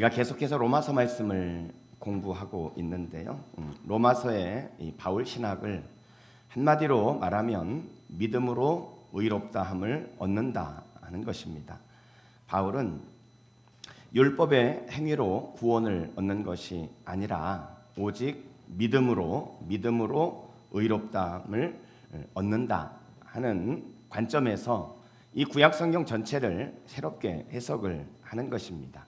우리가 계속해서 로마서 말씀을 공부하고 있는데요. 로마서의 이 바울 신학을 한마디로 말하면 믿음으로 의롭다함을 얻는다 하는 것입니다. 바울은 율법의 행위로 구원을 얻는 것이 아니라 오직 믿음으로 의롭다함을 얻는다 하는 관점에서 이 구약 성경 전체를 새롭게 해석을 하는 것입니다.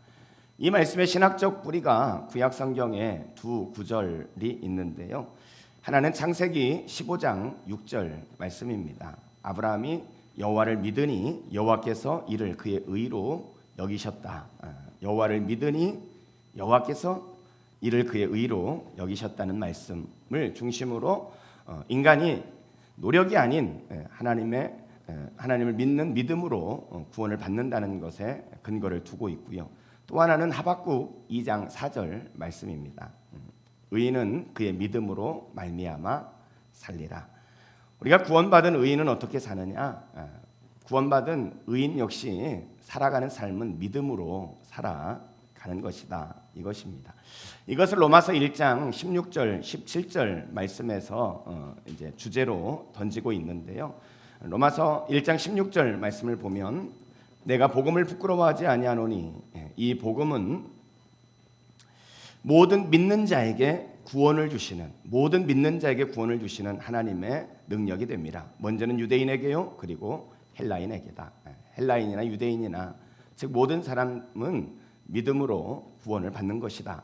이 말씀의 신학적 뿌리가 구약 성경에 두 구절이 있는데요. 하나는 창세기 15장 6절 말씀입니다. 아브라함이 여호와를 믿으니 여호와께서 이를 그의 의로 여기셨다. 여호와를 믿으니 여호와께서 이를 그의 의로 여기셨다는 말씀을 중심으로 인간이 노력이 아닌 하나님을 믿는 믿음으로 구원을 받는다는 것에 근거를 두고 있고요. 또 하나는 하박국 2장 4절 말씀입니다. 의인은 그의 믿음으로 말미암아 살리라. 우리가 구원받은 의인은 어떻게 사느냐? 구원받은 의인 역시 살아가는 삶은 믿음으로 살아가는 것이다. 이것입니다. 이것을 로마서 1장 16절, 17절 말씀에서 이제 주제로 던지고 있는데요. 로마서 1장 16절 말씀을 보면 내가 복음을 부끄러워하지 아니하노니 이 복음은 모든 믿는 자에게 구원을 주시는 하나님의 능력이 됩니다. 먼저는 유대인에게요, 그리고 헬라인에게다. 헬라인이나 유대인이나 즉 모든 사람은 믿음으로 구원을 받는 것이다.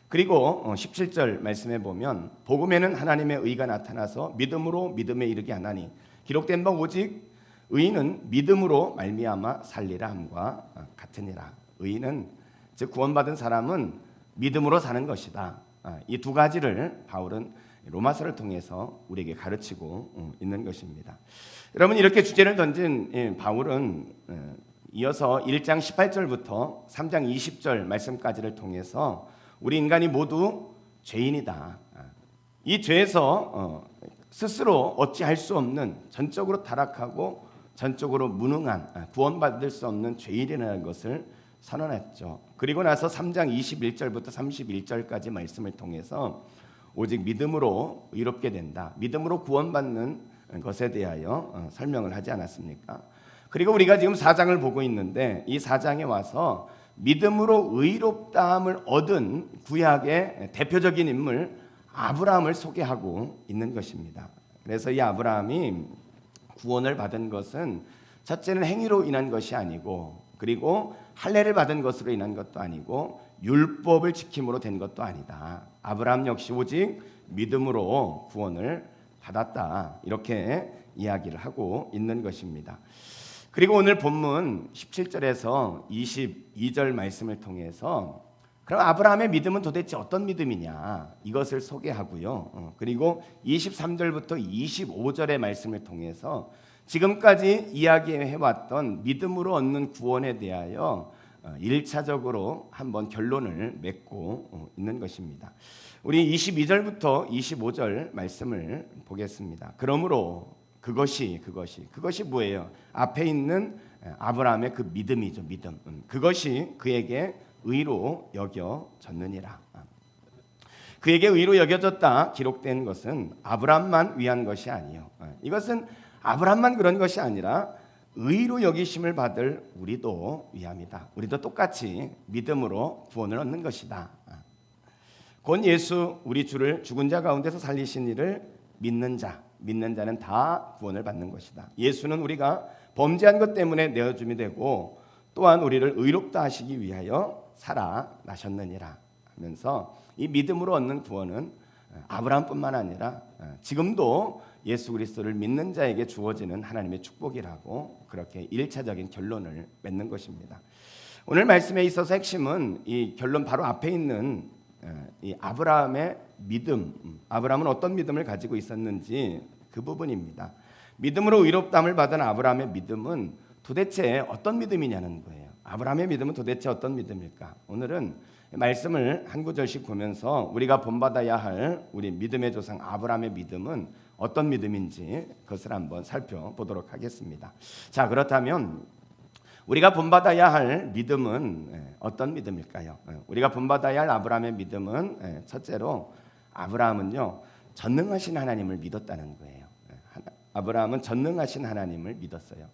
그리고 17절 말씀에 보면 복음에는 하나님의 의가 나타나서 믿음으로 믿음에 이르게 하나니 기록된 바 오직 의인은 믿음으로 말미암아 살리라 함과 같으니라. 의인은 즉 구원받은 사람은 믿음으로 사는 것이다. 이 두 가지를 바울은 로마서를 통해서 우리에게 가르치고 있는 것입니다. 여러분, 이렇게 주제를 던진 바울은 이어서 1장 18절부터 3장 20절 말씀까지를 통해서 우리 인간이 모두 죄인이다. 이 죄에서 스스로 어찌할 수 없는 전적으로 타락하고 전적으로 무능한 구원받을 수 없는 죄인이라는 것을 선언했죠. 그리고 나서 3장 21절부터 31절까지 말씀을 통해서 오직 믿음으로 의롭게 된다. 믿음으로 구원받는 것에 대하여 설명을 하지 않았습니까? 그리고 우리가 지금 4장을 보고 있는데 이 4장에 와서 믿음으로 의롭다함을 얻은 구약의 대표적인 인물 아브라함을 소개하고 있는 것입니다. 그래서 이 아브라함이 구원을 받은 것은 첫째는 행위로 인한 것이 아니고 그리고 할례를 받은 것으로 인한 것도 아니고 율법을 지킴으로 된 것도 아니다. 아브라함 역시 오직 믿음으로 구원을 받았다. 이렇게 이야기를 하고 있는 것입니다. 그리고 오늘 본문 17절에서 22절 말씀을 통해서 그럼 아브라함의 믿음은 도대체 어떤 믿음이냐 이것을 소개하고요. 그리고 23절부터 25절의 말씀을 통해서 지금까지 이야기해왔던 믿음으로 얻는 구원에 대하여 1차적으로 한번 결론을 맺고 있는 것입니다. 우리 22절부터 25절 말씀을 보겠습니다. 그러므로 그것이 뭐예요? 앞에 있는 아브라함의 그 믿음이죠. 믿음. 그것이 그에게 의로 여겨졌느니라. 그에게 의로 여겨졌다 기록된 것은 아브라함만 위한 것이 아니요. 이것은 아브라함만 그런 것이 아니라 의로 여기심을 받을 우리도 위함이다. 우리도 똑같이 믿음으로 구원을 얻는 것이다. 곧 예수 우리 주를 죽은 자 가운데서 살리신 이를 믿는 자는 다 구원을 받는 것이다. 예수는 우리가 범죄한 것 때문에 내어줌이 되고 또한 우리를 의롭다 하시기 위하여 살아나셨느니라 하면서 이 믿음으로 얻는 구원은 아브라함뿐만 아니라 지금도 예수 그리스도를 믿는 자에게 주어지는 하나님의 축복이라고 그렇게 1차적인 결론을 맺는 것입니다. 오늘 말씀에 있어서 핵심은 이 결론 바로 앞에 있는 이 아브라함의 믿음, 아브라함은 어떤 믿음을 가지고 있었는지 그 부분입니다. 믿음으로 의롭다함을 받은 아브라함의 믿음은 도대체 어떤 믿음이냐는 거예요. 아브라함의 믿음은 도대체 어떤 믿음일까? 오늘은 말씀을 한 구절씩 보면서 우리가 본받아야 할 우리 믿음의 조상 아브라함의 믿음은 어떤 믿음인지 그것을 한번 살펴보도록 하겠습니다. 자, 그렇다면 우리가 본받아야 할 믿음은 어떤 믿음일까요? 우리가 본받아야 할 아브라함의 믿음은 첫째로 아브라함은요 전능하신 하나님을 믿었다는 거예요. 아브라함은 전능하신 하나님을 믿었어요.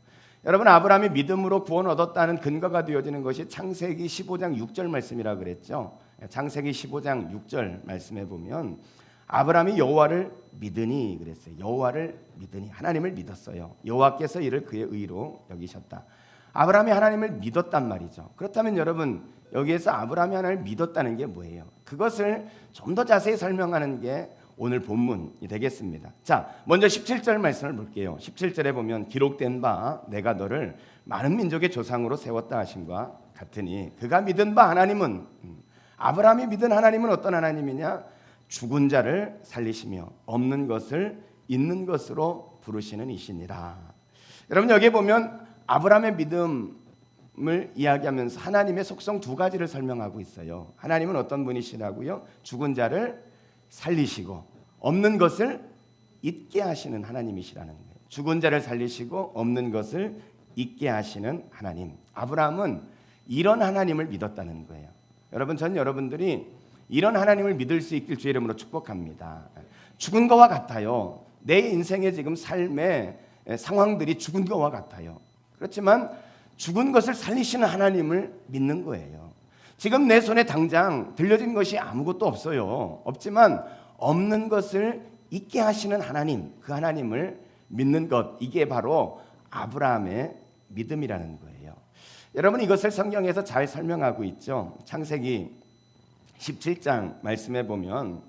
여러분, 아브라함이 믿음으로 구원 얻었다는 근거가 되어지는 것이 창세기 15장 6절 말씀이라 그랬죠. 창세기 15장 6절 말씀에 보면 아브라함이 여호와를 믿으니 그랬어요. 여호와를 믿으니 하나님을 믿었어요. 여호와께서 이를 그의 의로 여기셨다. 아브라함이 하나님을 믿었단 말이죠. 그렇다면 여러분, 여기에서 아브라함이 하나님을 믿었다는 게 뭐예요? 그것을 좀 더 자세히 설명하는 게 오늘 본문이 되겠습니다. 자, 먼저 17절 말씀을 볼게요. 17절에 보면 기록된 바 내가 너를 많은 민족의 조상으로 세웠다 하심과 같으니 그가 믿은 바 하나님은 아브라함이 믿은 하나님은 어떤 하나님이냐? 죽은 자를 살리시며 없는 것을 있는 것으로 부르시는 이시니라. 여러분, 여기에 보면 아브라함의 믿음을 이야기하면서 하나님의 속성 두 가지를 설명하고 있어요. 하나님은 어떤 분이시라고요? 죽은 자를 살리시고 없는 것을 있게 하시는 하나님이시라는 거예요. 죽은 자를 살리시고 없는 것을 있게 하시는 하나님. 아브라함은 이런 하나님을 믿었다는 거예요. 여러분, 전 여러분들이 이런 하나님을 믿을 수 있길 주의 이름으로 축복합니다. 죽은 것과 같아요. 내 인생의 지금 삶의 상황들이 죽은 것과 같아요. 그렇지만 죽은 것을 살리시는 하나님을 믿는 거예요. 지금 내 손에 당장 들려진 것이 아무것도 없어요. 없지만 없는 것을 있게 하시는 하나님, 그 하나님을 믿는 것, 이게 바로 아브라함의 믿음이라는 거예요. 여러분, 이것을 성경에서 잘 설명하고 있죠. 창세기 17장 말씀에 보면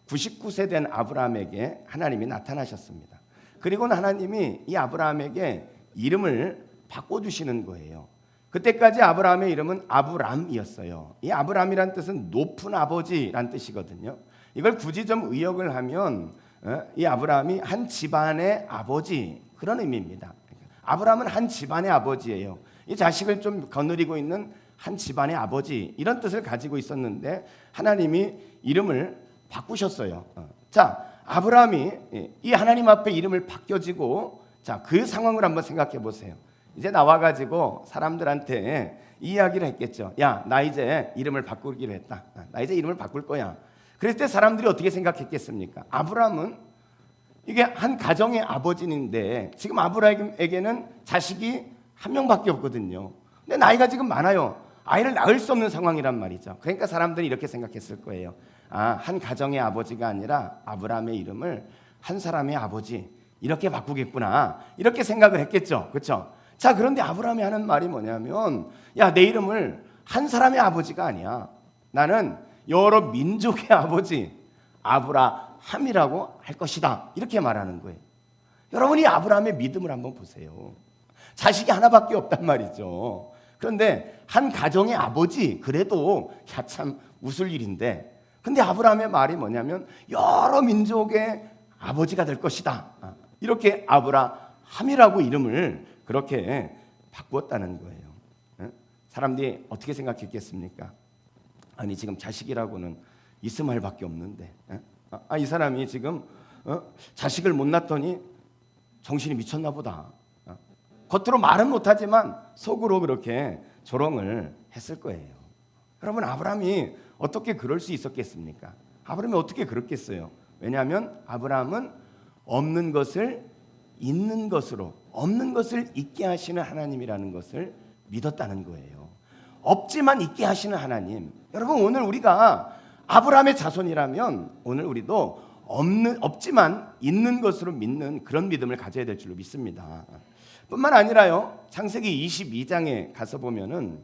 99세 된 아브라함에게 하나님이 나타나셨습니다. 그리고는 하나님이 이 아브라함에게 이름을 바꿔주시는 거예요. 그때까지 아브라함의 이름은 아브람이었어요. 이 아브람이란 뜻은 높은 아버지란 뜻이거든요. 이걸 굳이 좀 의역을 하면 이 아브라함이 한 집안의 아버지, 그런 의미입니다. 아브라함은 한 집안의 아버지예요. 이 자식을 좀 거느리고 있는 한 집안의 아버지, 이런 뜻을 가지고 있었는데 하나님이 이름을 바꾸셨어요. 자, 아브라함이 이 하나님 앞에 이름을 바뀌어지고, 자, 그 상황을 한번 생각해 보세요. 이제 나와가지고 사람들한테 이 이야기를 했겠죠. 야, 나 이제 이름을 바꾸기로 했다. 나 이제 이름을 바꿀 거야. 그랬을 때 사람들이 어떻게 생각했겠습니까? 아브라함은 이게 한 가정의 아버지인데 지금 아브라함에게는 자식이 한 명밖에 없거든요. 근데 나이가 지금 많아요. 아이를 낳을 수 없는 상황이란 말이죠. 그러니까 사람들이 이렇게 생각했을 거예요. 아, 한 가정의 아버지가 아니라 아브라함의 이름을 한 사람의 아버지, 이렇게 바꾸겠구나, 이렇게 생각을 했겠죠. 그렇죠? 자, 그런데 아브라함이 하는 말이 뭐냐면, 야, 내 이름을 한 사람의 아버지가 아니야. 나는 여러 민족의 아버지 아브라함이라고 할 것이다, 이렇게 말하는 거예요. 여러분이 아브라함의 믿음을 한번 보세요. 자식이 하나밖에 없단 말이죠. 그런데 한 가정의 아버지, 그래도 야, 참 웃을 일인데, 근데 아브라함의 말이 뭐냐면 여러 민족의 아버지가 될 것이다, 이렇게 아브라함이라고 이름을 그렇게 바꾸었다는 거예요. 사람들이 어떻게 생각했겠습니까? 아니, 지금 자식이라고는 이스마엘밖에 없는데, 이 사람이 지금 자식을 못 낳더니 정신이 미쳤나 보다. 겉으로 말은 못하지만 속으로 그렇게 조롱을 했을 거예요. 여러분, 아브라함이 어떻게 그럴 수 있었겠습니까? 아브라함이 어떻게 그렇겠어요? 왜냐하면 아브라함은 없는 것을 있는 것으로, 없는 것을 있게 하시는 하나님이라는 것을 믿었다는 거예요. 없지만 있게 하시는 하나님. 여러분, 오늘 우리가 아브라함의 자손이라면 오늘 우리도 없지만 있는 것으로 믿는 그런 믿음을 가져야 될 줄로 믿습니다. 뿐만 아니라요, 창세기 22장에 가서 보면은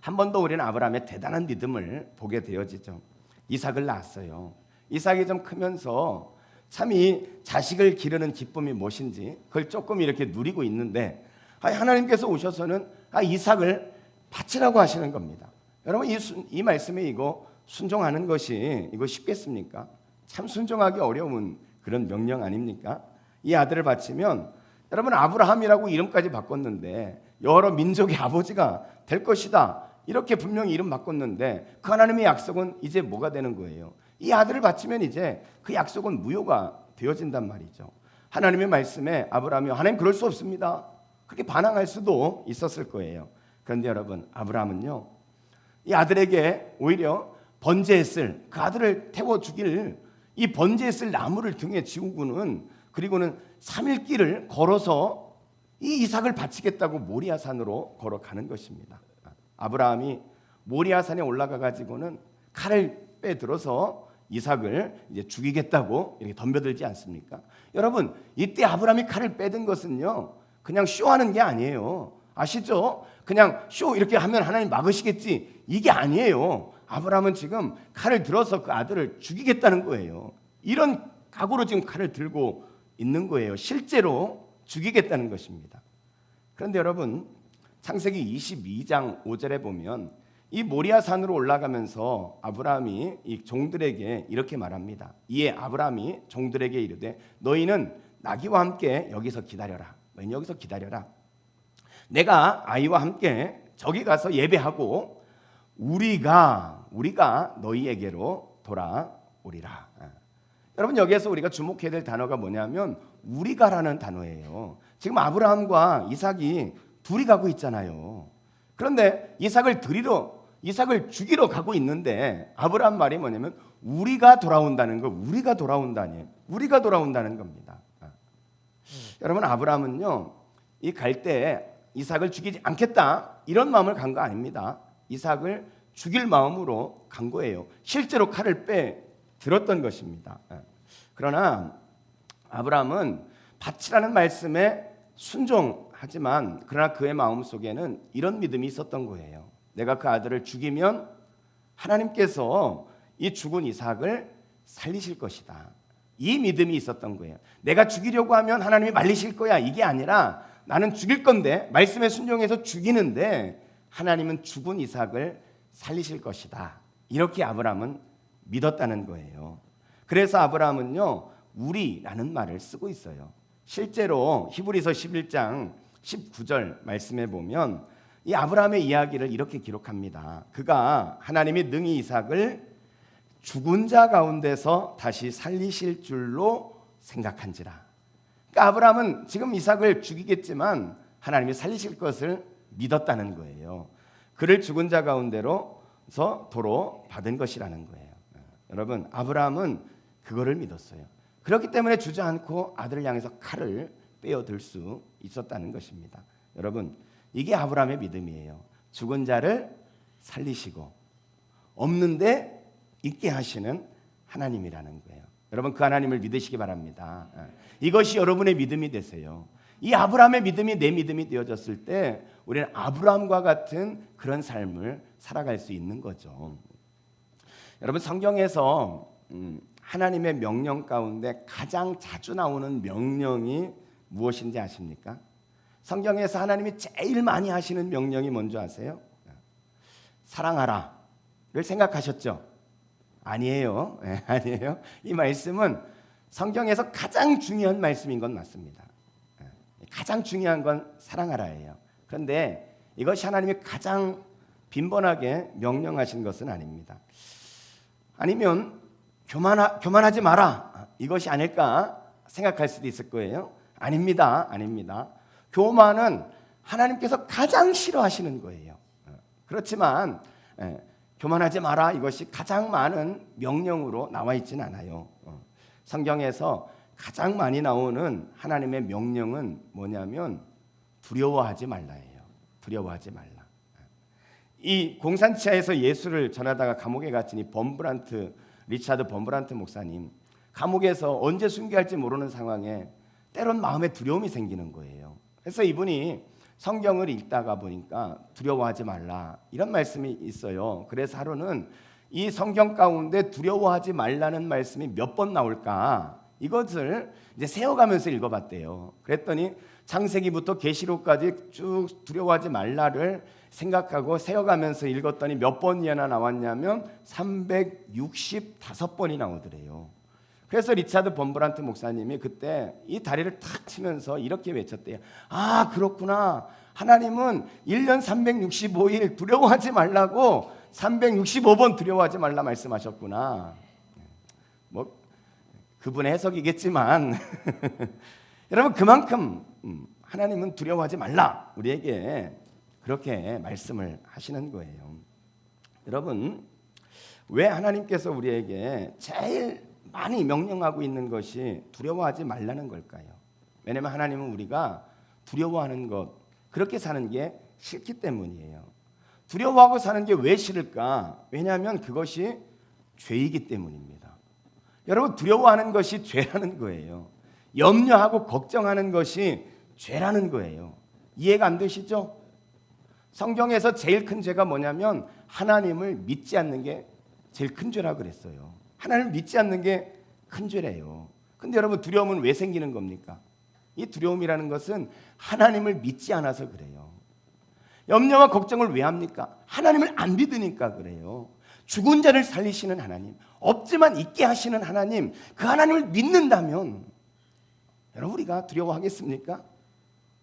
한 번 더 우리는 아브라함의 대단한 믿음을 보게 되어지죠. 이삭을 낳았어요. 이삭이 좀 크면서 참 이 자식을 기르는 기쁨이 무엇인지 그걸 조금 이렇게 누리고 있는데, 하나님께서 오셔서는 이삭을 바치라고 하시는 겁니다. 여러분, 이 말씀에 이거 순종하는 것이 이거 쉽겠습니까? 참 순종하기 어려운 그런 명령 아닙니까? 이 아들을 바치면, 여러분, 아브라함이라고 이름까지 바꿨는데 여러 민족의 아버지가 될 것이다, 이렇게 분명히 이름 바꿨는데 그 하나님의 약속은 이제 뭐가 되는 거예요? 이 아들을 바치면 이제 그 약속은 무효가 되어진단 말이죠. 하나님의 말씀에 아브라함이, 하나님 그럴 수 없습니다. 그렇게 반항할 수도 있었을 거예요. 그런데 여러분, 아브라함은요, 이 아들에게 오히려 번제했을, 그 아들을 태워 죽일 이 번제했을 나무를 등에 지우고는, 그리고는 3일 길을 걸어서 이 이삭을 바치겠다고 모리아산으로 걸어가는 것입니다. 아브라함이 모리아산에 올라가 가지고는 칼을 빼들어서 이삭을 이제 죽이겠다고 이렇게 덤벼들지 않습니까? 여러분, 이때 아브라함이 칼을 빼든 것은요, 그냥 쇼하는 게 아니에요. 아시죠? 그냥 쇼 이렇게 하면 하나님 막으시겠지, 이게 아니에요. 아브라함은 지금 칼을 들어서 그 아들을 죽이겠다는 거예요. 이런 각오로 지금 칼을 들고 있는 거예요. 실제로 죽이겠다는 것입니다. 그런데 여러분, 창세기 22장 5절에 보면 이 모리아산으로 올라가면서 아브라함이 이 종들에게 이렇게 말합니다. 이에 아브라함이 종들에게 이르되 너희는 나귀와 함께 여기서 기다려라. 너희는 여기서 기다려라. 내가 아이와 함께 저기 가서 예배하고 우리가 너희에게로 돌아오리라. 여러분, 여기에서 우리가 주목해야 될 단어가 뭐냐면 우리가라는 단어예요. 지금 아브라함과 이삭이 둘이 가고 있잖아요. 그런데 이삭을 죽이러 가고 있는데 아브라함 말이 뭐냐면 우리가 돌아온다는 거, 우리가 돌아온다는 겁니다. 여러분, 아브라함은요, 이 갈 때 이삭을 죽이지 않겠다 이런 마음을 간 거 아닙니다. 이삭을 죽일 마음으로 간 거예요. 실제로 칼을 들었던 것입니다. 그러나 아브라함은 바치라는 말씀에 순종하지만 그러나 그의 마음속에는 이런 믿음이 있었던 거예요. 내가 그 아들을 죽이면 하나님께서 이 죽은 이삭을 살리실 것이다. 이 믿음이 있었던 거예요. 내가 죽이려고 하면 하나님이 말리실 거야, 이게 아니라 나는 죽일 건데, 말씀에 순종해서 죽이는데 하나님은 죽은 이삭을 살리실 것이다. 이렇게 아브라함은 믿었다는 거예요. 그래서 아브라함은요, 우리라는 말을 쓰고 있어요. 실제로 히브리서 11장 19절 말씀에 보면 이 아브라함의 이야기를 이렇게 기록합니다. 그가 하나님이 능히 이삭을 죽은 자 가운데서 다시 살리실 줄로 생각한지라. 그러니까 아브라함은 지금 이삭을 죽이겠지만 하나님이 살리실 것을 믿었다는 거예요. 그를 죽은 자 가운데로서 도로 받은 것이라는 거예요. 여러분, 아브라함은 그거를 믿었어요. 그렇기 때문에 주저앉고 아들을 향해서 칼을 빼어들 수 있었다는 것입니다. 여러분, 이게 아브라함의 믿음이에요. 죽은 자를 살리시고 없는데 있게 하시는 하나님이라는 거예요. 여러분, 그 하나님을 믿으시기 바랍니다. 이것이 여러분의 믿음이 되세요. 이 아브라함의 믿음이 내 믿음이 되어졌을 때 우리는 아브라함과 같은 그런 삶을 살아갈 수 있는 거죠. 여러분, 성경에서 하나님의 명령 가운데 가장 자주 나오는 명령이 무엇인지 아십니까? 성경에서 하나님이 제일 많이 하시는 명령이 뭔지 아세요? 사랑하라를 생각하셨죠? 아니에요. 아니에요. 이 말씀은 성경에서 가장 중요한 말씀인 건 맞습니다. 가장 중요한 건 사랑하라예요. 그런데 이것이 하나님이 가장 빈번하게 명령하신 것은 아닙니다. 아니면 교만하지 마라, 이것이 아닐까 생각할 수도 있을 거예요. 아닙니다. 교만은 하나님께서 가장 싫어하시는 거예요. 그렇지만 교만하지 마라, 이것이 가장 많은 명령으로 나와 있지는 않아요. 성경에서 가장 많이 나오는 하나님의 명령은 뭐냐면 두려워하지 말라예요. 두려워하지 말라. 이 공산치하에서 예수를 전하다가 감옥에 갇힌 리차드 범브란트 목사님, 감옥에서 언제 순교할지 모르는 상황에 때론 마음에 두려움이 생기는 거예요. 그래서 이분이 성경을 읽다가 보니까 두려워하지 말라 이런 말씀이 있어요. 그래서 하루는 이 성경 가운데 두려워하지 말라는 말씀이 몇 번 나올까, 이것을 이제 세어가면서 읽어봤대요. 그랬더니 창세기부터 계시록까지 쭉 두려워하지 말라를 생각하고 세어가면서 읽었더니 몇 번이나 나왔냐면 365번이 나오더래요. 그래서 리차드 범브란트 목사님이 그때 이 다리를 탁 치면서 이렇게 외쳤대요. 아, 그렇구나. 하나님은 1년 365일 두려워하지 말라고 365번 두려워하지 말라 말씀하셨구나. 그분의 해석이겠지만 여러분, 그만큼 하나님은 두려워하지 말라. 우리에게 그렇게 말씀을 하시는 거예요. 여러분, 왜 하나님께서 우리에게 제일 많이 명령하고 있는 것이 두려워하지 말라는 걸까요? 왜냐하면 하나님은 우리가 두려워하는 것, 그렇게 사는 게 싫기 때문이에요. 두려워하고 사는 게 왜 싫을까? 왜냐하면 그것이 죄이기 때문입니다. 여러분, 두려워하는 것이 죄라는 거예요. 염려하고 걱정하는 것이 죄라는 거예요. 이해가 안 되시죠? 성경에서 제일 큰 죄가 뭐냐면 하나님을 믿지 않는 게 제일 큰 죄라 그랬어요. 하나님을 믿지 않는 게 큰 죄래요. 근데 여러분, 두려움은 왜 생기는 겁니까? 이 두려움이라는 것은 하나님을 믿지 않아서 그래요. 염려와 걱정을 왜 합니까? 하나님을 안 믿으니까 그래요. 죽은 자를 살리시는 하나님, 없지만 있게 하시는 하나님, 그 하나님을 믿는다면 여러분, 우리가 두려워하겠습니까?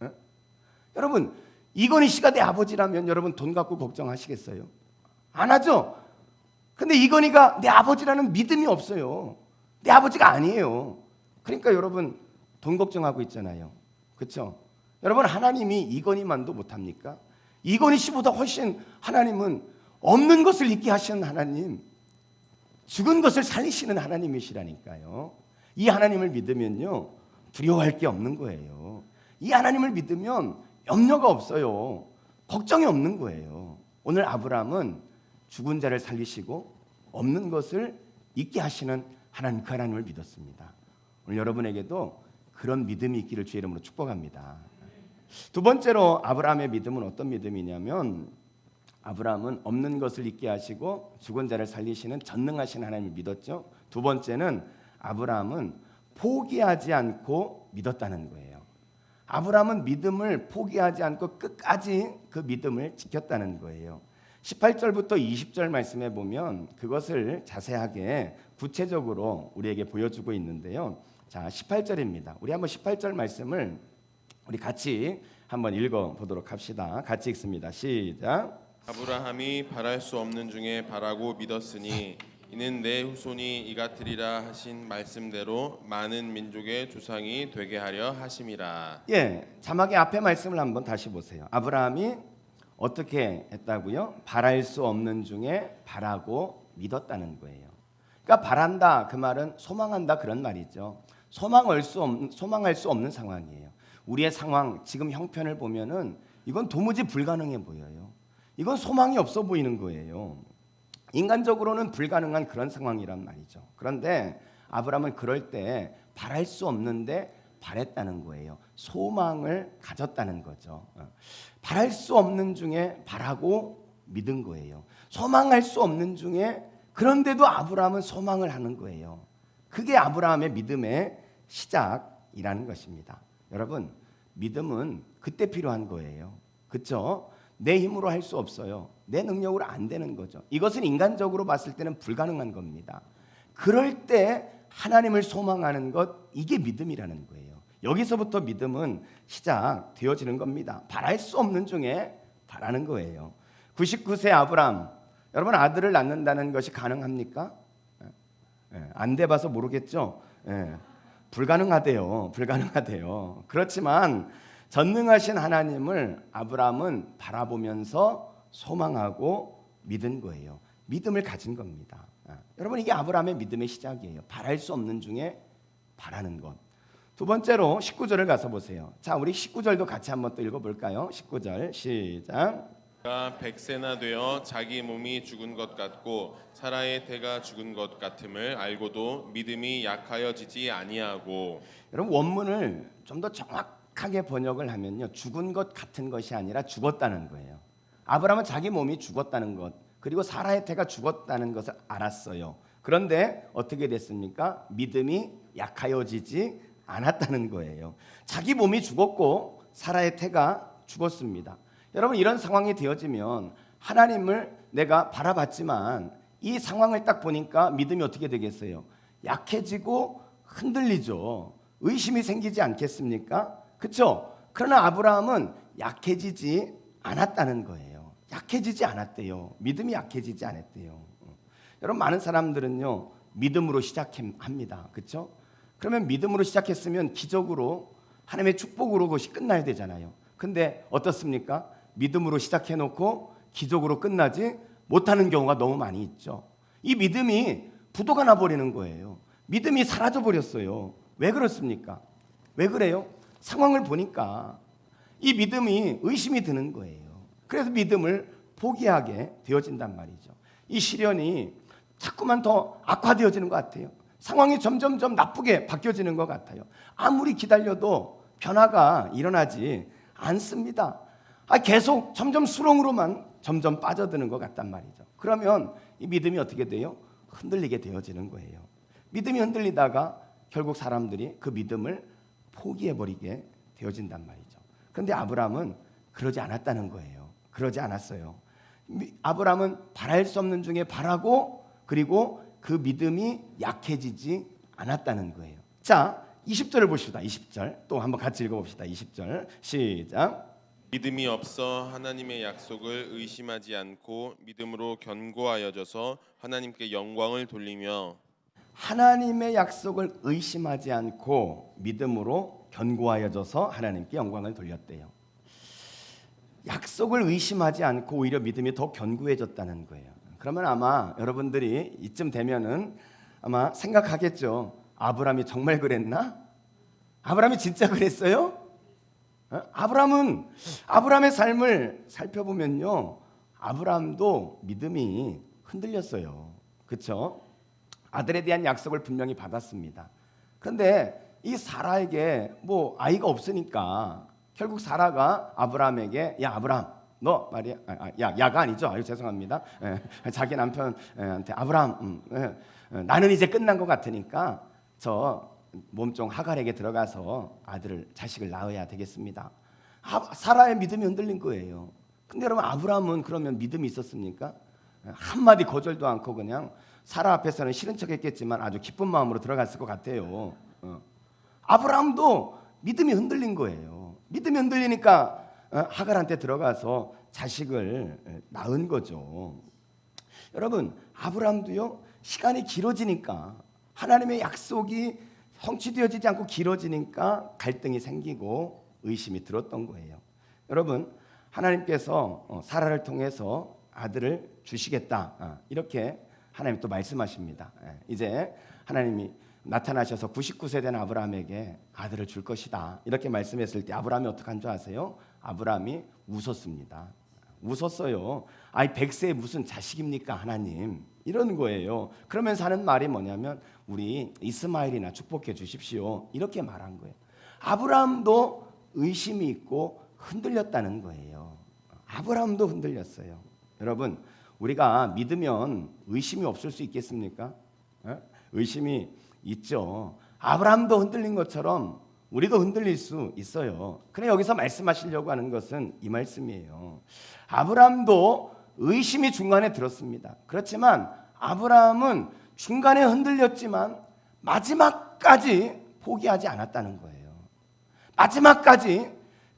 에? 여러분, 이건희 씨가 내 아버지라면 여러분 돈 갖고 걱정하시겠어요? 안 하죠? 근데 이건희가 내 아버지라는 믿음이 없어요. 내 아버지가 아니에요. 그러니까 여러분 돈 걱정하고 있잖아요. 그렇죠? 여러분, 하나님이 이건희만도 못합니까? 이건희 씨보다 훨씬 하나님은 없는 것을 있게 하시는 하나님, 죽은 것을 살리시는 하나님이시라니까요. 이 하나님을 믿으면요 두려워할 게 없는 거예요. 이 하나님을 믿으면 염려가 없어요. 걱정이 없는 거예요. 오늘 아브라함은 죽은 자를 살리시고 없는 것을 있게 하시는 하나님, 그 하나님을 믿었습니다. 오늘 여러분에게도 그런 믿음이 있기를 주의 이름으로 축복합니다. 두 번째로 아브라함의 믿음은 어떤 믿음이냐면, 아브라함은 없는 것을 있게 하시고 죽은 자를 살리시는 전능하신 하나님을 믿었죠. 두 번째는 아브라함은 포기하지 않고 믿었다는 거예요. 아브라함은 믿음을 포기하지 않고 끝까지 그 믿음을 지켰다는 거예요. 18절부터 20절 말씀에 보면 그것을 자세하게 구체적으로 우리에게 보여주고 있는데요. 자, 18절입니다. 우리 한번 18절 말씀을 우리 같이 한번 읽어보도록 합시다. 같이 읽습니다. 시작. 아브라함이 바랄 수 없는 중에 바라고 믿었으니 이는 내 후손이 이같으리라 하신 말씀대로 많은 민족의 조상이 되게 하려 하심이라. 예, 자막의 앞에 말씀을 한번 다시 보세요. 아브라함이 어떻게 했다고요? 바랄 수 없는 중에 바라고 믿었다는 거예요. 그러니까 바란다, 그 말은 소망한다, 그런 말이죠. 소망할 수 없는 상황이에요. 우리의 상황, 지금 형편을 보면은 이건 도무지 불가능해 보여요. 이건 소망이 없어 보이는 거예요. 인간적으로는 불가능한 그런 상황이란 말이죠. 그런데 아브라함은 그럴 때 바랄 수 없는데 바랬다는 거예요. 소망을 가졌다는 거죠. 바랄 수 없는 중에 바라고 믿은 거예요. 소망할 수 없는 중에, 그런데도 아브라함은 소망을 하는 거예요. 그게 아브라함의 믿음의 시작이라는 것입니다. 여러분, 믿음은 그때 필요한 거예요. 그렇죠? 내 힘으로 할 수 없어요. 내 능력으로 안 되는 거죠. 이것은 인간적으로 봤을 때는 불가능한 겁니다. 그럴 때 하나님을 소망하는 것, 이게 믿음이라는 거예요. 여기서부터 믿음은 시작되어지는 겁니다. 바랄 수 없는 중에 바라는 거예요. 99세 아브라함, 여러분 아들을 낳는다는 것이 가능합니까? 안 돼봐서 모르겠죠. 불가능하대요. 불가능하대요. 그렇지만 전능하신 하나님을 아브라함은 바라보면서 소망하고 믿은 거예요. 믿음을 가진 겁니다. 여러분, 이게 아브라함의 믿음의 시작이에요. 바랄 수 없는 중에 바라는 것. 두 번째로 19절을 가서 보세요. 자, 우리 19절도 같이 한번 또 읽어볼까요? 19절 시작. 그가 100세나 되어 자기 몸이 죽은 것 같고 사라의 태가 죽은 것 같음을 알고도 믿음이 약하여지지 아니하고. 여러분, 원문을 좀 더 정확하게 번역을 하면요, 죽은 것 같은 것이 아니라 죽었다는 거예요. 아브라함은 자기 몸이 죽었다는 것, 그리고 사라의 태가 죽었다는 것을 알았어요. 그런데 어떻게 됐습니까? 믿음이 약하여지지 않았다는 거예요. 자기 몸이 죽었고 사라의 태가 죽었습니다. 여러분, 이런 상황이 되어지면 하나님을 내가 바라봤지만 이 상황을 딱 보니까 믿음이 어떻게 되겠어요? 약해지고 흔들리죠. 의심이 생기지 않겠습니까? 그렇죠? 그러나 아브라함은 약해지지 않았다는 거예요. 약해지지 않았대요. 믿음이 약해지지 않았대요. 여러분, 많은 사람들은요 믿음으로 시작합니다. 그렇죠? 그러면 믿음으로 시작했으면 기적으로 하나님의 축복으로 그것이 끝나야 되잖아요. 근데 어떻습니까? 믿음으로 시작해놓고 기적으로 끝나지 못하는 경우가 너무 많이 있죠. 이 믿음이 부도가 나버리는 거예요. 믿음이 사라져 버렸어요. 왜 그렇습니까? 왜 그래요? 상황을 보니까 이 믿음이 의심이 드는 거예요. 그래서 믿음을 포기하게 되어진단 말이죠. 이 시련이 자꾸만 더 악화되어지는 것 같아요. 상황이 점점점 나쁘게 바뀌어지는 것 같아요. 아무리 기다려도 변화가 일어나지 않습니다. 계속 점점 수렁으로만 점점 빠져드는 것 같단 말이죠. 그러면 이 믿음이 어떻게 돼요? 흔들리게 되어지는 거예요. 믿음이 흔들리다가 결국 사람들이 그 믿음을 포기해버리게 되어진단 말이죠. 그런데 아브라함은 그러지 않았다는 거예요. 그러지 않았어요. 아브라함은 바랄 수 없는 중에 바라고 그리고 그 믿음이 약해지지 않았다는 거예요. 자, 20절을 보십시다. 20절 또 한번 같이 읽어봅시다. 20절 시작. 믿음이 없어 하나님의 약속을 의심하지 않고 믿음으로 견고하여져서 하나님께 영광을 돌리며 하나님의 약속을 의심하지 않고 믿음으로 견고하여져서 하나님께 영광을 돌렸대요. 약속을 의심하지 않고 오히려 믿음이 더 견고해졌다는 거예요. 그러면 아마 여러분들이 이쯤 되면은 아마 생각하겠죠. 아브라함이 정말 그랬나? 아브라함이 진짜 그랬어요? 아브라함의 삶을 살펴보면요, 아브라함도 믿음이 흔들렸어요. 그렇죠? 아들에 대한 약속을 분명히 받았습니다. 그런데 이 사라에게 뭐 아이가 없으니까 결국 사라가 아브라함에게 야 아브라함 너 말이야 야가 아니죠. 아유 죄송합니다. 자기 남편한테 아브라함 나는 이제 끝난 것 같으니까 저 몸종 하갈에게 들어가서 자식을 낳아야 되겠습니다. 사라의 믿음이 흔들린 거예요. 근데 여러분 아브라함은 그러면 믿음이 있었습니까? 한마디 거절도 않고 그냥 사라 앞에서는 싫은 척했겠지만 아주 기쁜 마음으로 들어갔을 것 같아요. 아브라함도 믿음이 흔들린 거예요. 믿음이 흔들리니까 하갈한테 들어가서 자식을 낳은 거죠. 여러분 아브라함도요, 시간이 길어지니까 하나님의 약속이 성취되어지지 않고 길어지니까 갈등이 생기고 의심이 들었던 거예요. 여러분 하나님께서 사라를 통해서 아들을 주시겠다 이렇게 하나님 또 말씀하십니다. 이제 하나님이 나타나셔서 99세 된 아브라함에게 아들을 줄 것이다 이렇게 말씀했을 때 아브라함이 어떻게 한 줄 아세요? 아브라함이 웃었습니다. 웃었어요. 100세에 무슨 자식입니까 하나님, 이러는 거예요. 그러면서 하는 말이 뭐냐면 우리 이스마엘이나 축복해 주십시오 이렇게 말한 거예요. 아브라함도 의심이 있고 흔들렸다는 거예요. 아브라함도 흔들렸어요. 여러분 우리가 믿으면 의심이 없을 수 있겠습니까? 의심이 있죠. 아브라함도 흔들린 것처럼 우리도 흔들릴 수 있어요. 그래 여기서 말씀하시려고 하는 것은 이 말씀이에요. 아브라함도 의심이 중간에 들었습니다. 그렇지만 아브라함은 중간에 흔들렸지만 마지막까지 포기하지 않았다는 거예요. 마지막까지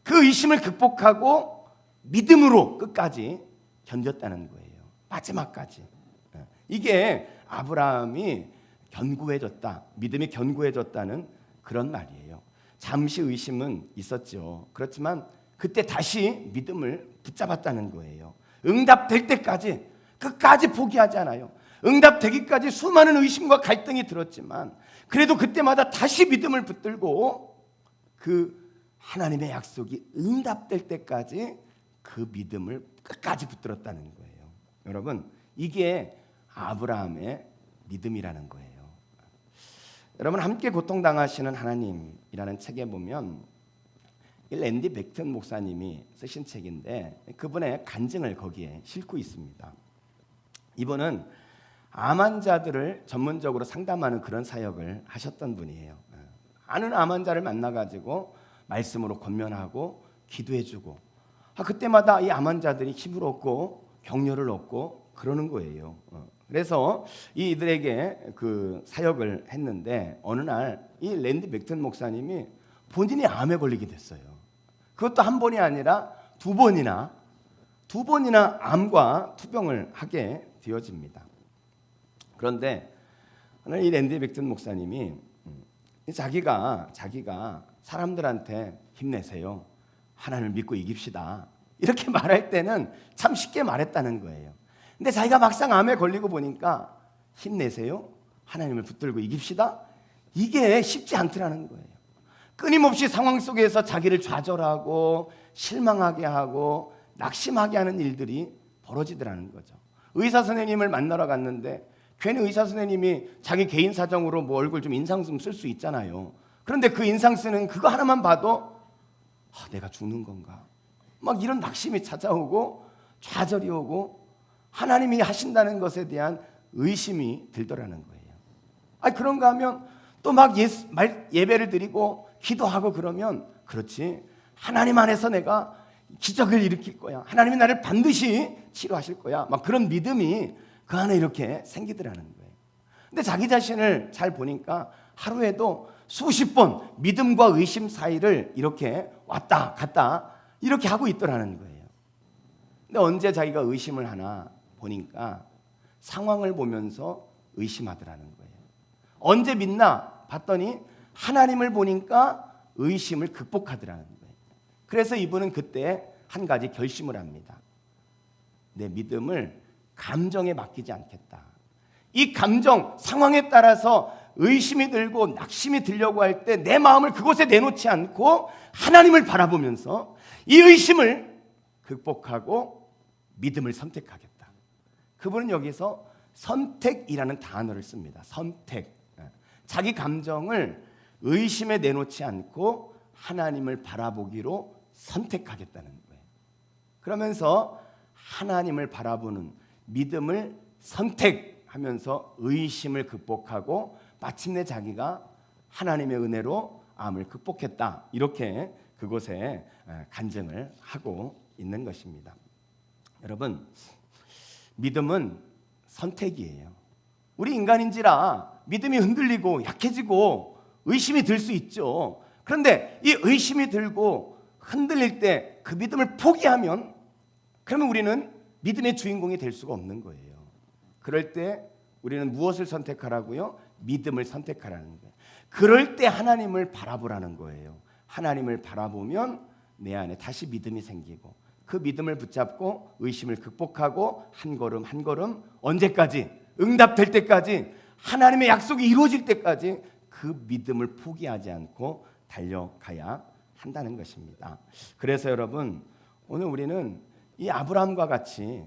그 의심을 극복하고 믿음으로 끝까지 견뎠다는 거예요. 마지막까지. 이게 아브라함이 견고해졌다, 믿음이 견고해졌다는 그런 말이에요. 잠시 의심은 있었죠. 그렇지만 그때 다시 믿음을 붙잡았다는 거예요. 응답될 때까지 끝까지 포기하지 않아요. 응답되기까지 수많은 의심과 갈등이 들었지만 그래도 그때마다 다시 믿음을 붙들고 그 하나님의 약속이 응답될 때까지 그 믿음을 끝까지 붙들었다는 거예요. 여러분 이게 아브라함의 믿음이라는 거예요. 여러분 함께 고통당하시는 하나님이라는 책에 보면 랜디 백튼 목사님이 쓰신 책인데 그분의 간증을 거기에 싣고 있습니다. 이분은 암 환자들을 전문적으로 상담하는 그런 사역을 하셨던 분이에요. 아는 암 환자를 만나가지고 말씀으로 권면하고 기도해주고 그때마다 이 암 환자들이 힘을 얻고 격려를 얻고 그러는 거예요. 그래서 이들에게 그 사역을 했는데 어느 날 이 랜디 백튼 목사님이 본인이 암에 걸리게 됐어요. 그것도 한 번이 아니라 두 번이나 암과 투병을 하게 되어집니다. 그런데 오늘 이 랜디 백튼 목사님이 자기가 사람들한테 힘내세요, 하나님을 믿고 이깁시다, 이렇게 말할 때는 참 쉽게 말했다는 거예요. 근데 자기가 막상 암에 걸리고 보니까 힘내세요, 하나님을 붙들고 이깁시다, 이게 쉽지 않더라는 거예요. 끊임없이 상황 속에서 자기를 좌절하고 실망하게 하고 낙심하게 하는 일들이 벌어지더라는 거죠. 의사 선생님을 만나러 갔는데 괜히 의사 선생님이 자기 개인 사정으로 뭐 얼굴 좀 인상 좀 쓸 수 있잖아요. 그런데 그 인상 쓰는 그거 하나만 봐도 내가 죽는 건가? 막 이런 낙심이 찾아오고 좌절이 오고 하나님이 하신다는 것에 대한 의심이 들더라는 거예요. 그런가 하면 또 막 예배를 드리고 기도하고 그러면 그렇지, 하나님 안에서 내가 기적을 일으킬 거야, 하나님이 나를 반드시 치료하실 거야, 막 그런 믿음이 그 안에 이렇게 생기더라는 거예요. 근데 자기 자신을 잘 보니까 하루에도 수십 번 믿음과 의심 사이를 이렇게 왔다 갔다 이렇게 하고 있더라는 거예요. 근데 언제 자기가 의심을 하나 보니까 상황을 보면서 의심하더라는 거예요. 언제 믿나 봤더니 하나님을 보니까 의심을 극복하더라는 거예요. 그래서 이분은 그때 한 가지 결심을 합니다. 내 믿음을 감정에 맡기지 않겠다. 이 감정, 상황에 따라서 의심이 들고 낙심이 들려고 할 때 내 마음을 그곳에 내놓지 않고 하나님을 바라보면서 이 의심을 극복하고 믿음을 선택하겠다. 그분은 여기서 선택이라는 단어를 씁니다. 선택. 자기 감정을 의심에 내놓지 않고 하나님을 바라보기로 선택하겠다는 거예요. 그러면서 하나님을 바라보는 믿음을 선택하면서 의심을 극복하고 마침내 자기가 하나님의 은혜로 암을 극복했다, 이렇게 그곳에 간증을 하고 있는 것입니다. 여러분, 믿음은 선택이에요. 우리 인간인지라 믿음이 흔들리고 약해지고 의심이 들 수 있죠. 그런데 이 의심이 들고 흔들릴 때 그 믿음을 포기하면 그러면 우리는 믿음의 주인공이 될 수가 없는 거예요. 그럴 때 우리는 무엇을 선택하라고요? 믿음을 선택하라는 거예요. 그럴 때 하나님을 바라보라는 거예요. 하나님을 바라보면 내 안에 다시 믿음이 생기고 그 믿음을 붙잡고 의심을 극복하고 한 걸음 한 걸음 언제까지? 응답될 때까지, 하나님의 약속이 이루어질 때까지 그 믿음을 포기하지 않고 달려가야 한다는 것입니다. 그래서 여러분, 오늘 우리는 이 아브라함과 같이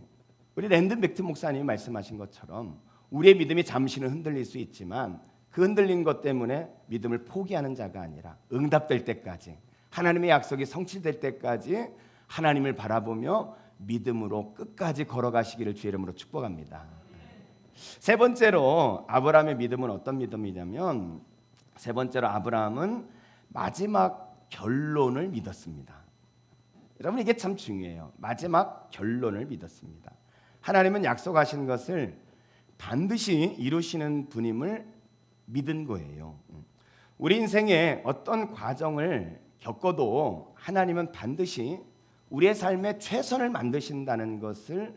우리 랜든 백트 목사님이 말씀하신 것처럼 우리의 믿음이 잠시는 흔들릴 수 있지만 그 흔들린 것 때문에 믿음을 포기하는 자가 아니라 응답될 때까지, 하나님의 약속이 성취될 때까지 하나님을 바라보며 믿음으로 끝까지 걸어가시기를 주의 이름으로 축복합니다. 세 번째로 아브라함의 믿음은 어떤 믿음이냐면, 세 번째로 아브라함은 마지막 결론을 믿었습니다. 여러분, 이게 참 중요해요. 마지막 결론을 믿었습니다. 하나님은 약속하신 것을 반드시 이루시는 분임을 믿은 거예요. 우리 인생에 어떤 과정을 겪어도 하나님은 반드시 우리의 삶에 최선을 만드신다는 것을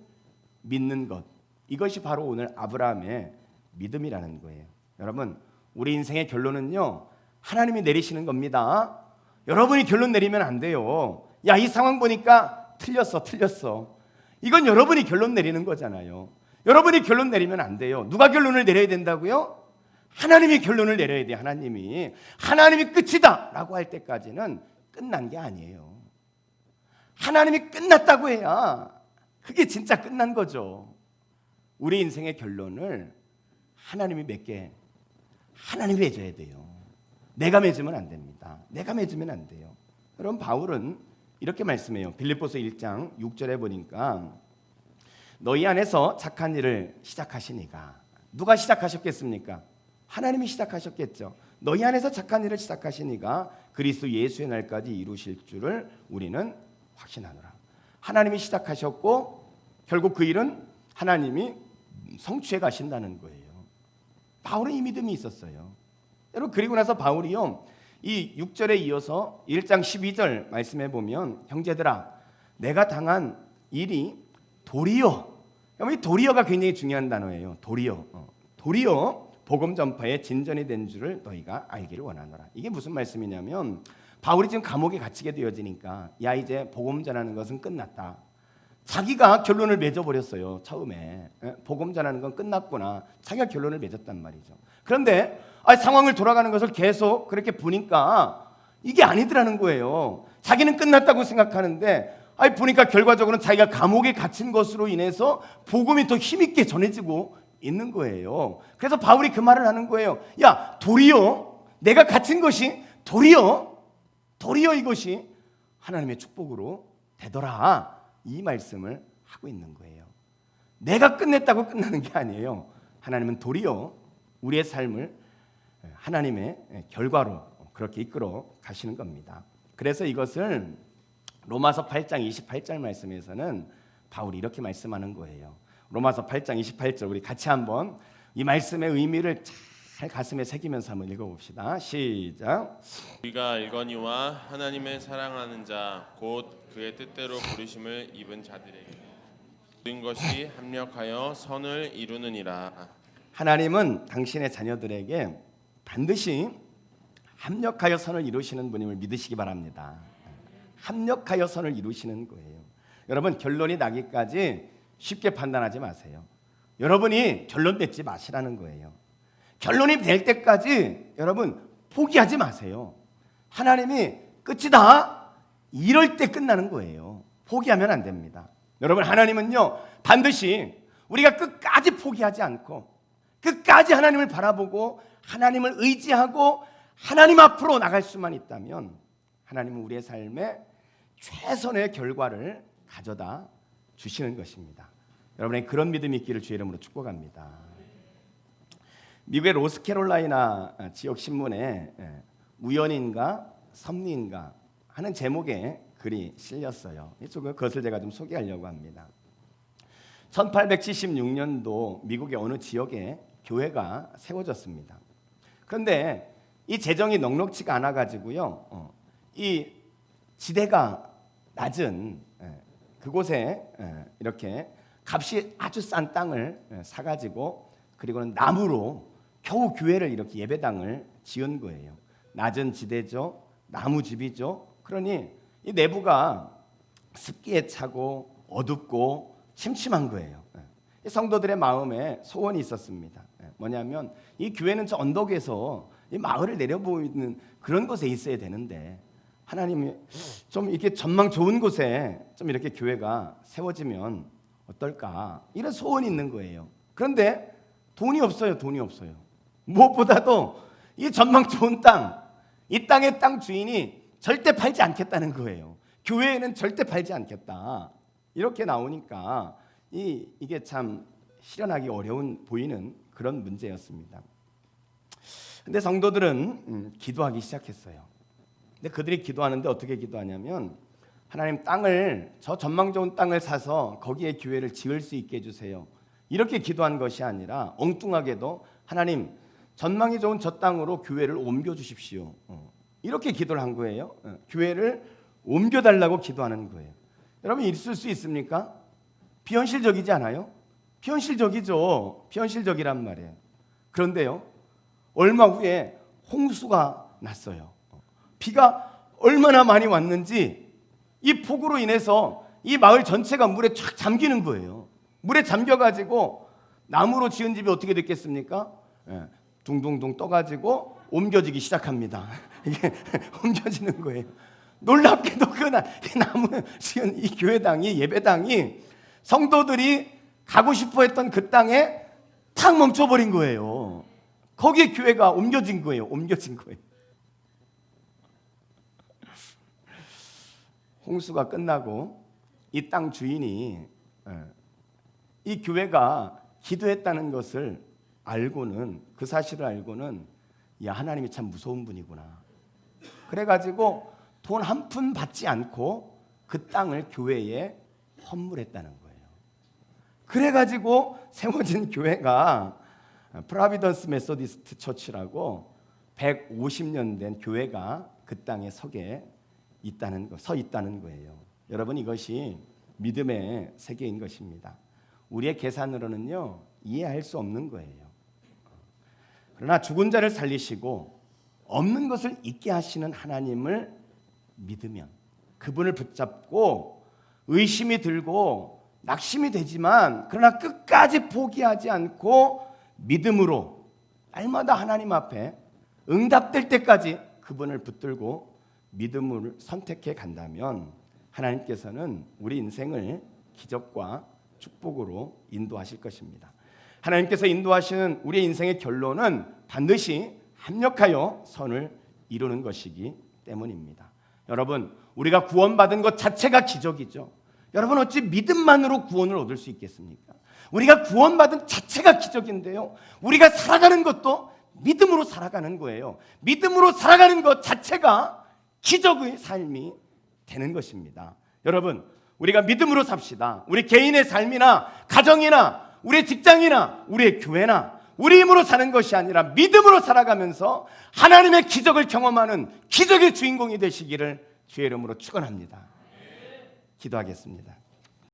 믿는 것, 이것이 바로 오늘 아브라함의 믿음이라는 거예요. 여러분, 우리 인생의 결론은요, 하나님이 내리시는 겁니다. 여러분이 결론 내리면 안 돼요. 야, 이 상황 보니까 틀렸어. 이건 여러분이 결론 내리는 거잖아요. 여러분이 결론 내리면 안 돼요. 누가 결론을 내려야 된다고요? 하나님이 결론을 내려야 돼요. 하나님이 끝이다 라고 할 때까지는 끝난 게 아니에요. 하나님이 끝났다고 해야 그게 진짜 끝난 거죠. 우리 인생의 결론을 하나님이 맺게, 하나님이 맺어야 돼요. 내가 맺으면 안 됩니다. 내가 맺으면 안 돼요. 여러분, 바울은 이렇게 말씀해요. 빌립보서 1장 6절에 보니까 너희 안에서 착한 일을 시작하시니까, 누가 시작하셨겠습니까? 하나님이 시작하셨겠죠. 너희 안에서 착한 일을 시작하시니까 그리스도 예수의 날까지 이루실 줄을 우리는 확신하노라. 하나님이 시작하셨고 결국 그 일은 하나님이 성취해 가신다는 거예요. 바울은 이 믿음이 있었어요. 여러분, 그리고 나서 바울이요, 이 6절에 이어서 1장 12절 말씀해 보면, 형제들아, 내가 당한 일이 도리어, 이 도리어가 굉장히 중요한 단어예요. 도리어 복음 전파의 진전이 된 줄을 너희가 알기를 원하노라. 이게 무슨 말씀이냐면 바울이 지금 감옥에 갇히게 되어지니까 야 이제 복음 전하는 것은 끝났다. 자기가 결론을 맺어버렸어요. 처음에 복음 전하는 건 끝났구나. 자기가 결론을 맺었단 말이죠. 그런데 상황을 돌아가는 것을 계속 그렇게 보니까 이게 아니더라는 거예요. 자기는 끝났다고 생각하는데 보니까 결과적으로는 자기가 감옥에 갇힌 것으로 인해서 복음이 더 힘있게 전해지고 있는 거예요. 그래서 바울이 그 말을 하는 거예요. 야 도리어 내가 갇힌 것이 도리어 이것이 하나님의 축복으로 되더라. 이 말씀을 하고 있는 거예요. 내가 끝냈다고 끝나는 게 아니에요. 하나님은 도리어 우리의 삶을 하나님의 결과로 그렇게 이끌어 가시는 겁니다. 그래서 이것을 로마서 8장 28절 말씀에서는 바울이 이렇게 말씀하는 거예요. 로마서 8장 28절 우리 같이 한번 이 말씀의 의미를 잘 가슴에 새기면서 한번 읽어봅시다. 시작. 우리가 일거니와 하나님의 사랑하는 자 곧 그의 뜻대로 부르심을 입은 자들에게 모든 것이 합력하여 선을 이루느니라. 하나님은 당신의 자녀들에게 반드시 합력하여 선을 이루시는 분임을 믿으시기 바랍니다. 합력하여 선을 이루시는 거예요. 여러분 결론이 나기까지 쉽게 판단하지 마세요. 여러분이 결론 맺지 마시라는 거예요. 결론이 될 때까지 여러분 포기하지 마세요. 하나님이 끝이다. 이럴 때 끝나는 거예요. 포기하면 안 됩니다. 여러분 하나님은요 반드시 우리가 끝까지 포기하지 않고 끝까지 하나님을 바라보고 하나님을 의지하고 하나님 앞으로 나갈 수만 있다면 하나님은 우리의 삶에 최선의 결과를 가져다 주시는 것입니다. 여러분의 그런 믿음이 있기를 주의 이름으로 축복합니다. 미국의 로스캐롤라이나 지역 신문에 우연인가 섭리인가 하는 제목의 글이 실렸어요. 그것을 제가 좀 소개하려고 합니다. 1876년도 미국의 어느 지역에 교회가 세워졌습니다. 그런데 이 재정이 넉넉치가 않아 가지고요. 이 지대가 낮은 그곳에 이렇게 값이 아주 싼 땅을 사 가지고 그리고는 나무로 겨우 교회를 이렇게 예배당을 지은 거예요. 낮은 지대죠. 나무 집이죠. 그러니 이 내부가 습기에 차고 어둡고 침침한 거예요. 성도들의 마음에 소원이 있었습니다. 뭐냐면 이 교회는 저 언덕에서 이 마을을 내려보이는 그런 곳에 있어야 되는데 하나님이 좀 이렇게 전망 좋은 곳에 좀 이렇게 교회가 세워지면 어떨까 이런 소원이 있는 거예요. 그런데 돈이 없어요. 무엇보다도 이 전망 좋은 땅, 이 땅의 땅 주인이 절대 팔지 않겠다는 거예요. 교회에는 절대 팔지 않겠다. 이렇게 나오니까 이게 참 실현하기 어려운 보이는 그런 문제였습니다. 근데 성도들은 기도하기 시작했어요. 근데 그들이 기도하는데 어떻게 기도하냐면 하나님 저 전망 좋은 땅을 사서 거기에 교회를 지을 수 있게 해주세요. 이렇게 기도한 것이 아니라 엉뚱하게도 하나님 전망이 좋은 저 땅으로 교회를 옮겨주십시오. 이렇게 기도를 한 거예요. 교회를 옮겨달라고 기도하는 거예요. 여러분 있을 수 있습니까? 비현실적이지 않아요? 비현실적이죠. 비현실적이란 말이에요. 그런데요. 얼마 후에 홍수가 났어요. 비가 얼마나 많이 왔는지 이 폭우로 인해서 이 마을 전체가 물에 쫙 잠기는 거예요. 물에 잠겨가지고 나무로 지은 집이 어떻게 됐겠습니까? 둥둥둥 떠가지고 옮겨지기 시작합니다. 이게 옮겨지는 거예요. 놀랍게도 그날 이 나무 지은 이 교회당이 예배당이 성도들이 가고 싶어했던 그 땅에 탁 멈춰버린 거예요. 거기에 교회가 옮겨진 거예요. 홍수가 끝나고 이 땅 주인이 이 교회가 기도했다는 것을 알고는 그 사실을 알고는 야 하나님이 참 무서운 분이구나. 그래가지고 돈 한 푼 받지 않고 그 땅을 교회에 헌물했다는 거예요. 그래가지고 세워진 교회가 프라비던스 메소디스트 처치라고 150년 된 교회가 그 땅에 서 있다는 거예요. 여러분 이것이 믿음의 세계인 것입니다. 우리의 계산으로는요 이해할 수 없는 거예요. 그러나 죽은 자를 살리시고 없는 것을 있게 하시는 하나님을 믿으면, 그분을 붙잡고 의심이 들고 낙심이 되지만 그러나 끝까지 포기하지 않고 믿음으로 날마다 하나님 앞에 응답될 때까지 그분을 붙들고 믿음을 선택해 간다면 하나님께서는 우리 인생을 기적과 축복으로 인도하실 것입니다. 하나님께서 인도하시는 우리 인생의 결론은 반드시 합력하여 선을 이루는 것이기 때문입니다. 여러분, 우리가 구원받은 것 자체가 기적이죠. 여러분, 어찌 믿음만으로 구원을 얻을 수 있겠습니까? 우리가 구원받은 자체가 기적인데요, 우리가 살아가는 것도 믿음으로 살아가는 거예요. 믿음으로 살아가는 것 자체가 기적의 삶이 되는 것입니다. 여러분, 우리가 믿음으로 삽시다. 우리 개인의 삶이나 가정이나 우리의 직장이나 우리의 교회나 우리 힘으로 사는 것이 아니라 믿음으로 살아가면서 하나님의 기적을 경험하는 기적의 주인공이 되시기를 주의 이름으로 축원합니다. 기도하겠습니다.